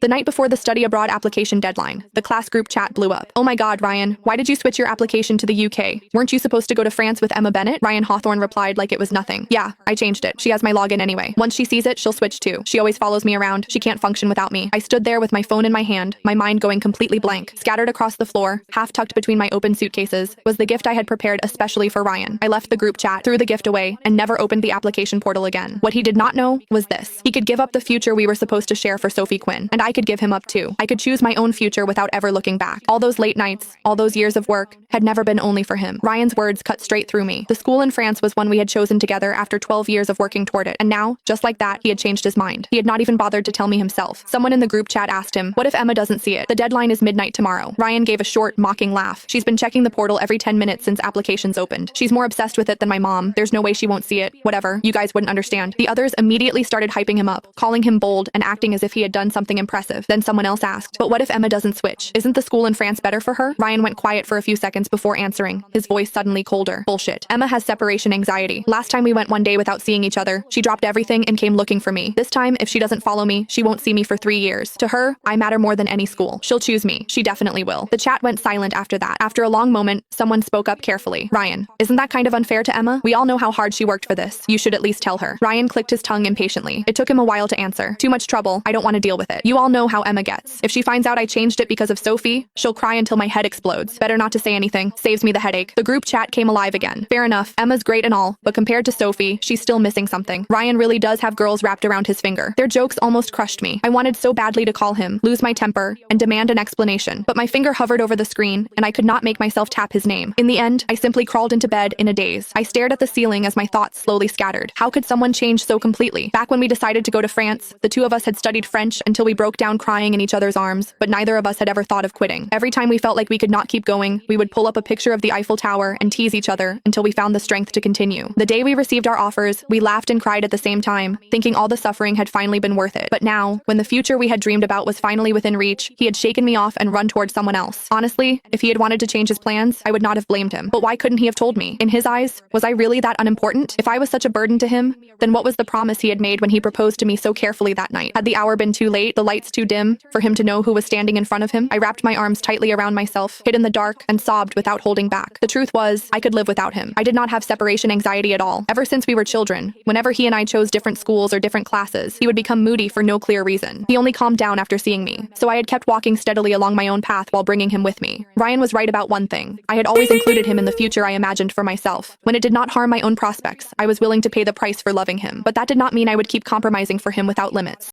The night before the study abroad application deadline, the class group chat blew up. "Oh my God, Ryan, why did you switch your application to the UK? Weren't you supposed to go to France with Emma Bennett?" Ryan Hawthorne replied like it was nothing. "Yeah, I changed it. She has my login anyway. Once she sees it, she'll switch too. She always follows me around. She can't function without me." I stood there with my phone in my hand, my mind going completely blank. Scattered across the floor, half tucked between my open suitcases, was the gift I had prepared especially for Ryan. I left the group chat, threw the gift away, and never opened the application portal again. What he did not know was this. He could give up the future we were supposed to share for Sophie Quinn, and I could give him up too. I could choose my own future without ever looking back. All those late nights, all those years of work, had never been only for him. Ryan's words cut straight through me. The school in France was one we had chosen together after 12 years of working toward it, and now, just like that, he had changed his mind. He had not even bothered to tell me himself. Someone in the group chat asked him, "What if Emma doesn't see it? The deadline is midnight tomorrow." Ryan gave a short, mocking laugh. "She's been checking the portal every 10 minutes since applications opened. She's more obsessed with it than my mom. There's no way she won't see it. Whatever, you guys wouldn't understand." The others immediately started hyping him up, calling him bold and acting as if he had done something impressive. Then someone else asked, "But what if Emma doesn't switch? Isn't the school in France better for her?" Ryan went quiet for a few seconds before answering, his voice suddenly colder. "Bullshit. Emma has separation anxiety. Last time we went one day without seeing each other, she dropped everything and came looking for me. This time, if she doesn't follow me, she won't see me for 3 years. To her, I matter more than any school. She'll choose me. She definitely will." The chat went silent after that. After a long moment, someone spoke up carefully. "Ryan, isn't that kind of unfair to Emma? We all know how hard she worked for this. You should at least tell her." Ryan clicked his tongue impatiently. It took him a while to answer. "Too much trouble. I don't want to deal with it. You all know how Emma gets. If she finds out I changed it because of Sophie, she'll cry until my head explodes. Better not to say anything. Saves me the headache." The group chat came alive again. Fair enough, Emma's great and all, but compared to Sophie, she's still missing something. Ryan really does have girls wrapped around his finger. Their jokes almost crushed me. I wanted so badly to call him, lose my temper, and demand an explanation, but my finger hovered over the screen, and I could not make myself tap his name. In the end, I simply crawled into bed in a daze. I stared at the ceiling as my thoughts slowly scattered. How could someone change so completely? Back when we decided to go to France, the two of us had studied French until we broke down crying in each other's arms, but neither of us had ever thought of quitting. Every time we felt like we could not keep going, we would pull up a picture of the Eiffel Tower and tease each other until we found the strength to continue. The day we received our offers, we laughed and cried at the same time, thinking all the suffering had finally been worth it. But now, when the future we had dreamed about was finally within reach, he had shaken me off and run towards someone else. Honestly, if he had wanted to change his plans, I would not have blamed him. But why couldn't he have told me? In his eyes, was I really that unimportant? If I was such a burden to him, then what was the promise he had made when he proposed to me so carefully that night? Had the hour been too late, the lights too dim, for him to know who was standing in front of him? I wrapped my arms tightly around myself, hid in the dark, and sobbed without holding back. The truth was, I could live without him. I did not have separation anxiety at all. Ever since we were children, whenever he and I chose different schools or different classes, he would become moody for no clear reason. He only calmed down after seeing me, so I had kept walking steadily along my own path while bringing him with me. Ryan was right about one thing. I had always included him in the future I imagined for myself. When it did not harm my own prospects, I was willing to pay the price for loving him. But that did not mean I would keep compromising for him without limits.